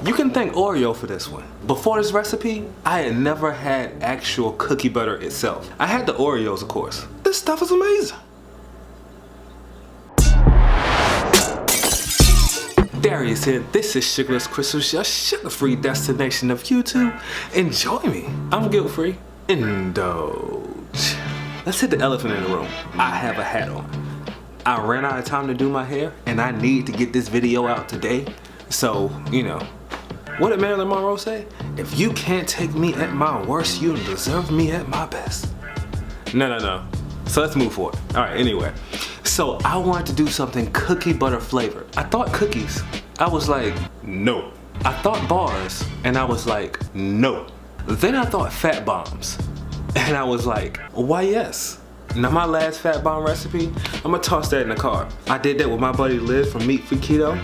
You can thank Oreo for this one. Before this recipe, I had never had actual cookie butter itself. I had the Oreos, of course. This stuff is amazing. Darius here, this is Sugarless Crystals, your sugar-free destination of YouTube. Enjoy me. I'm guilt-free. Indulge. Let's hit the elephant in the room. I have a hat on. I ran out of time to do my hair, and I need to get this video out today. So, you know, what did Marilyn Monroe say? If you can't take me at my worst, you deserve me at my best. No. So let's move forward. All right, anyway. So I wanted to do something cookie butter flavored. I thought cookies. I was like, no. I thought bars, and I was like, no. Then I thought fat bombs, and I was like, why yes? Now my last fat bomb recipe, I'm gonna toss that in the car. I did that with my buddy Liz from Meat for Keto.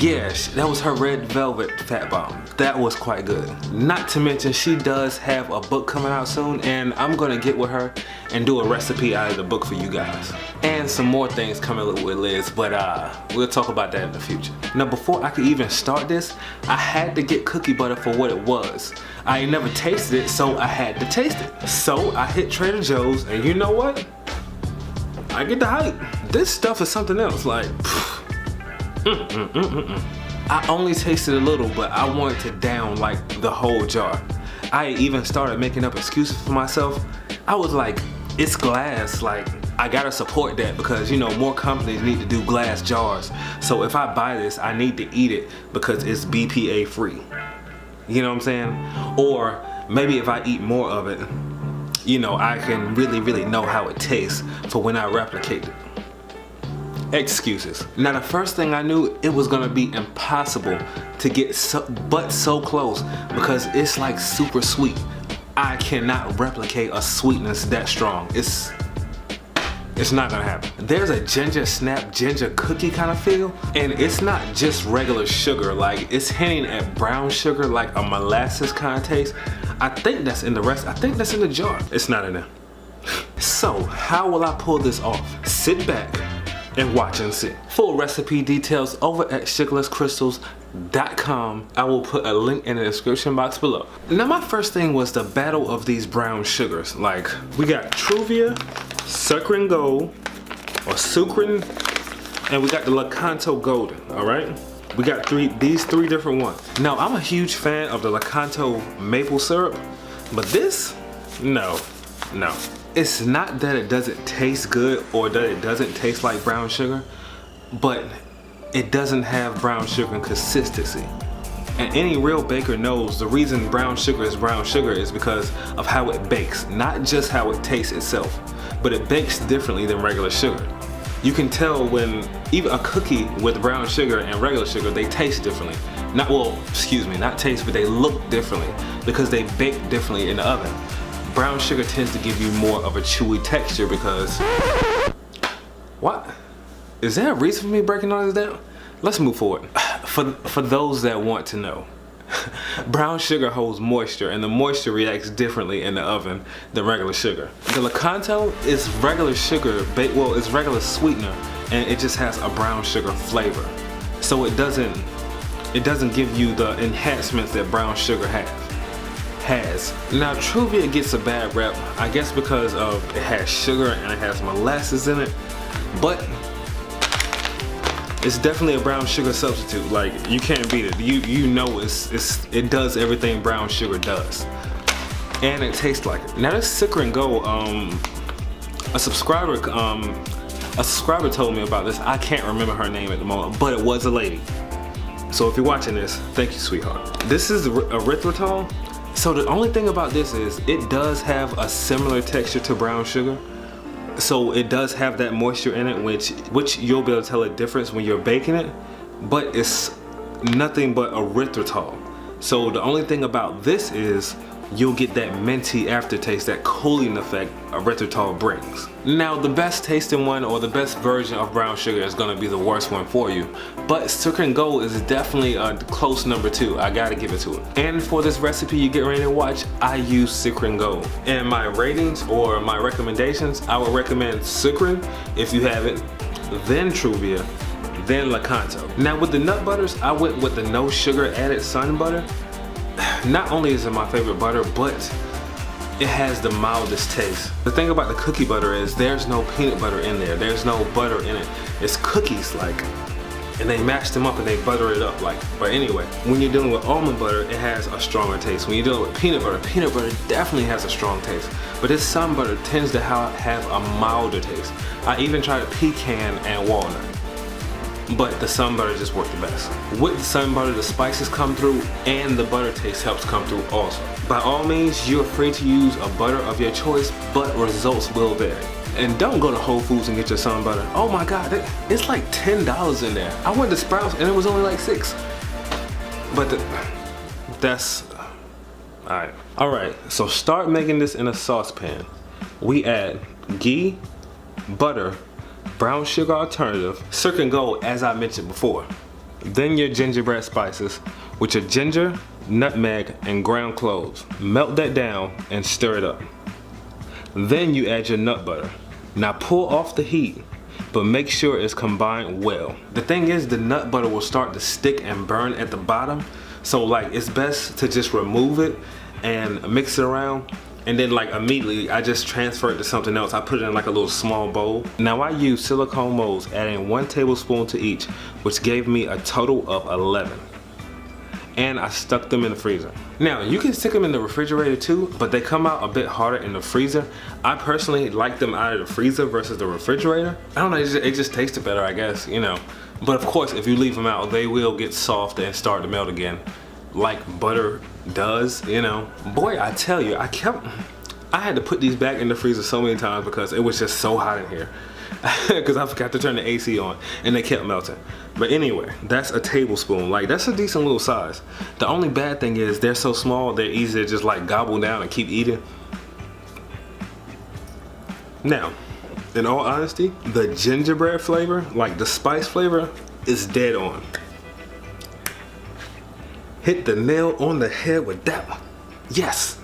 Yeah, that was her red velvet fat bomb. That was quite good. Not to mention she does have a book coming out soon, and I'm gonna get with her and do a recipe out of the book for you guys. And some more things coming with Liz, but we'll talk about that in the future. Now before I could even start this, I had to get cookie butter for what it was. I ain't never tasted it, so I had to taste it. So I hit Trader Joe's, and you know what? I get the hype. This stuff is something else, like, I only tasted a little, but I wanted to down like the whole jar. I even started making up excuses for myself. I was like, it's glass, like I gotta support that because you know more companies need to do glass jars. So if I buy this, I need to eat it because it's BPA free. You know what I'm saying? Or maybe if I eat more of it, you know, I can really know how it tastes for when I replicate it. Excuses. Now the first thing I knew, it was gonna be impossible to get so close because it's like super sweet. I cannot replicate a sweetness that strong. It's not gonna happen. There's a ginger snap, ginger cookie kind of feel, and it's not just regular sugar, like it's hinting at brown sugar, like a molasses kind of taste. I think that's in the rest, I think that's in the jar. It's not in there. So how will I pull this off? Sit back and watch and see. Full recipe details over at sugarlesscrystals.com. I will put a link in the description box below. Now my first thing was the battle of these brown sugars. Like we got Truvia, Sucrin Gold, or Sucrin, and we got the Lakanto Golden, all right? We got these three different ones. Now I'm a huge fan of the Lakanto maple syrup, but this, no. It's not that it doesn't taste good or that it doesn't taste like brown sugar, but it doesn't have brown sugar consistency. And any real baker knows the reason brown sugar is because of how it bakes, not just how it tastes itself, but it bakes differently than regular sugar. You can tell when even a cookie with brown sugar and regular sugar, they taste differently. Not taste, but they look differently because they bake differently in the oven. Brown sugar tends to give you more of a chewy texture because... What? Is there a reason for me breaking all this down? Let's move forward. For those that want to know, brown sugar holds moisture and the moisture reacts differently in the oven than regular sugar. The Lakanto is regular sugar, it's regular sweetener, and it just has a brown sugar flavor. So it doesn't give you the enhancements that brown sugar has. Now Truvia gets a bad rep, I guess because of it has sugar and it has molasses in it, but it's definitely a brown sugar substitute. Like you can't beat it. You know it does everything brown sugar does, and it tastes like it. Now this Sucrin Gold, a subscriber told me about this. I can't remember her name at the moment, but it was a lady. So if you're watching this, thank you, sweetheart. This is erythritol. So the only thing about this is it does have a similar texture to brown sugar. So it does have that moisture in it, which you'll be able to tell the difference when you're baking it, but it's nothing but erythritol. So the only thing about this is you'll get that minty aftertaste, that cooling effect erythritol brings. Now the best tasting one or the best version of brown sugar is gonna be the worst one for you, but Sucrin Gold is definitely a close number 2. I gotta give it to it. And for this recipe you get ready to watch, I use Sucrin Gold. And my ratings or my recommendations, I would recommend Sucrin if you have it, then Truvia, then Lakanto. Now with the nut butters, I went with the no sugar added sun butter. Not only is it my favorite butter, but it has the mildest taste. The thing about the cookie butter is there's no peanut butter in there. There's no butter in it. It's cookies like, and they mash them up and they butter it up like. But anyway, when you're dealing with almond butter, it has a stronger taste. When you're dealing with peanut butter definitely has a strong taste. But this sun butter tends to have a milder taste. I even tried pecan and walnut, but the sun butter just worked the best. With the sun butter, the spices come through and the butter taste helps come through also. By all means, you're free to use a butter of your choice, but results will vary. And don't go to Whole Foods and get your sun butter. Oh my God, it's like $10 in there. I went to Sprouts and it was only like $6. But that's, all right, so start making this in a saucepan. We add ghee, butter, brown sugar alternative, Circle Gold as I mentioned before. Then your gingerbread spices, which are ginger, nutmeg, and ground cloves. Melt that down and stir it up. Then you add your nut butter. Now pull off the heat, but make sure it's combined well. The thing is, the nut butter will start to stick and burn at the bottom. So like, it's best to just remove it and mix it around. And then like immediately, I just transfer it to something else. I put it in like a little small bowl. Now I use silicone molds, adding 1 tablespoon to each, which gave me a total of 11. And I stuck them in the freezer. Now you can stick them in the refrigerator too, but they come out a bit harder in the freezer. I personally like them out of the freezer versus the refrigerator. I don't know, it just tasted better, I guess, you know. But of course, if you leave them out, they will get soft and start to melt again, like butter does, you know. Boy, I tell you, I had to put these back in the freezer so many times because it was just so hot in here. Because I forgot to turn the AC on and they kept melting. But anyway, that's a tablespoon. Like, that's a decent little size. The only bad thing is they're so small, they're easy to just like gobble down and keep eating. Now, in all honesty, the gingerbread flavor, like the spice flavor, is dead on. Hit the nail on the head with that one. Yes.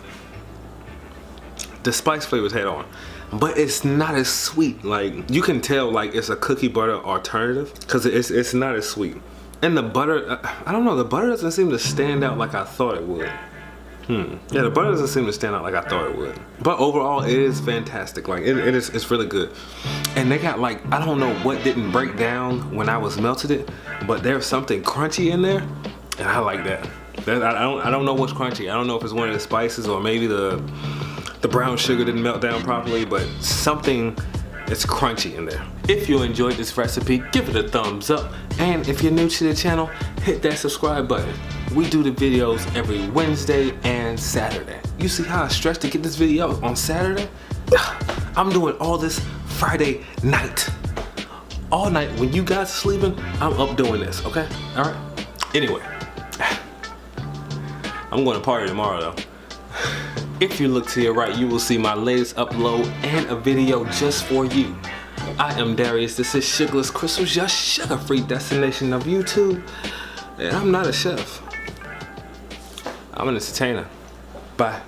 The spice flavor is head on. But it's not as sweet. Like, you can tell like it's a cookie butter alternative because it's not as sweet. And the butter, I don't know, the butter doesn't seem to stand out like I thought it would. Yeah, the butter doesn't seem to stand out like I thought it would. But overall, it is fantastic. Like, it's really good. And they got like, I don't know what didn't break down when I was melted it, but there's something crunchy in there, and I like that. I don't know what's crunchy. I don't know if it's one of the spices or maybe the brown sugar didn't melt down properly, but something is crunchy in there. If you enjoyed this recipe, give it a thumbs up. And if you're new to the channel, hit that subscribe button. We do the videos every Wednesday and Saturday. You see how I stressed to get this video on Saturday? I'm doing all this Friday night. All night when you guys are sleeping, I'm up doing this, okay? All right? Anyway, I'm going to party tomorrow though. If you look to your right, you will see my latest upload and a video just for you. I am Darius, this is Sugarless Crystals, your sugar-free destination of YouTube. And I'm not a chef. I'm an entertainer. Bye.